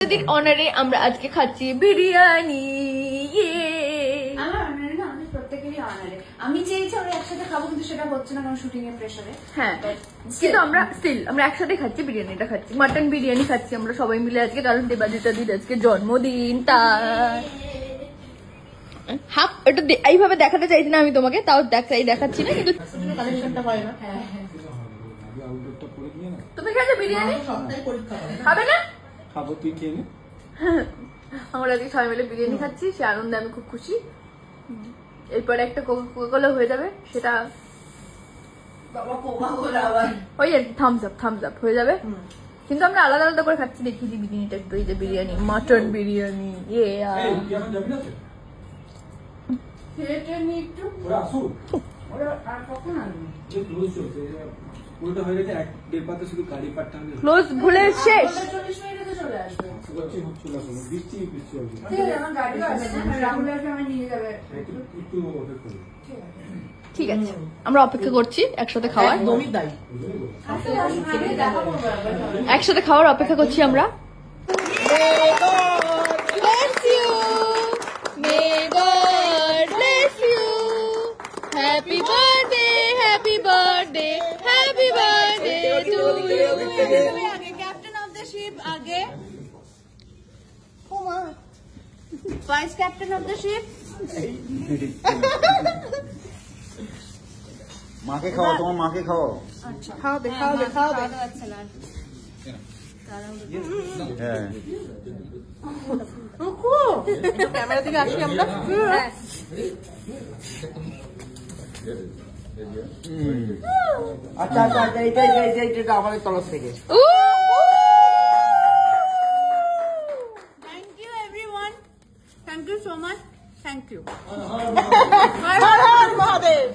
দিদির অনারে আমরা আজকে খাচ্ছি বিরিয়ানি। আমি চেয়েছি আমরা একসাথে খাবো, কিন্তু সেটা হচ্ছে না কারণ শুটিং এর প্রেসারে। হ্যাঁ, কিন্তু আমরা একসাথে খাচ্ছি, বিরিয়ানিটা খাচ্ছি, মাটন বিরিয়ানি খাচ্ছি আমরা সবাই মিলে আজকে, কারণ দেবাদিতা দিদির আজকে জন্মদিন। তার হাফ এটা এইভাবে দেখাতে চাইছি না আমি তোমাকে, তাও দেখাচ্ছি না, কিন্তু তুমি খেয়েছো বিরিয়ানি? খাবে না? খাবো, তুই খেয়ে নে। আমরা আজকে সবাই মিলে বিরিয়ানি খাচ্ছি, সে আনন্দে আমি খুব খুশি। এরপরে একটা কোকা-কোলা হয়ে যাবে, সেটা ওই থামস আপ হয়ে যাবে, কিন্তু আমরা আলাদা আলাদা করে খাচ্ছি। দেখিয়ে দিই বিরিয়ানিটা একটু, এই যে বিরিয়ানি, মাটন বিরিয়ানি। ক্লোজ ভুলে শেষ। ঠিক আছে, আমরা অপেক্ষা করছি একসাথে খাওয়ার, একসাথে খাওয়ার অপেক্ষা করছি আমরা। Happy birthday, happy birthday, happy birthday to you. Captain of the ship, आगे. Vice captain of the ship. माँ के खाओ, तुम माँ के खाओ. अच्छा, खाओ बे. अच्छा लग. कैमरा दिखे आशी हमरा. আচ্ছা এটা আমাদের তরফ থেকে। Thank you everyone. Thank you so much. Thank you. Har Har Mahadev.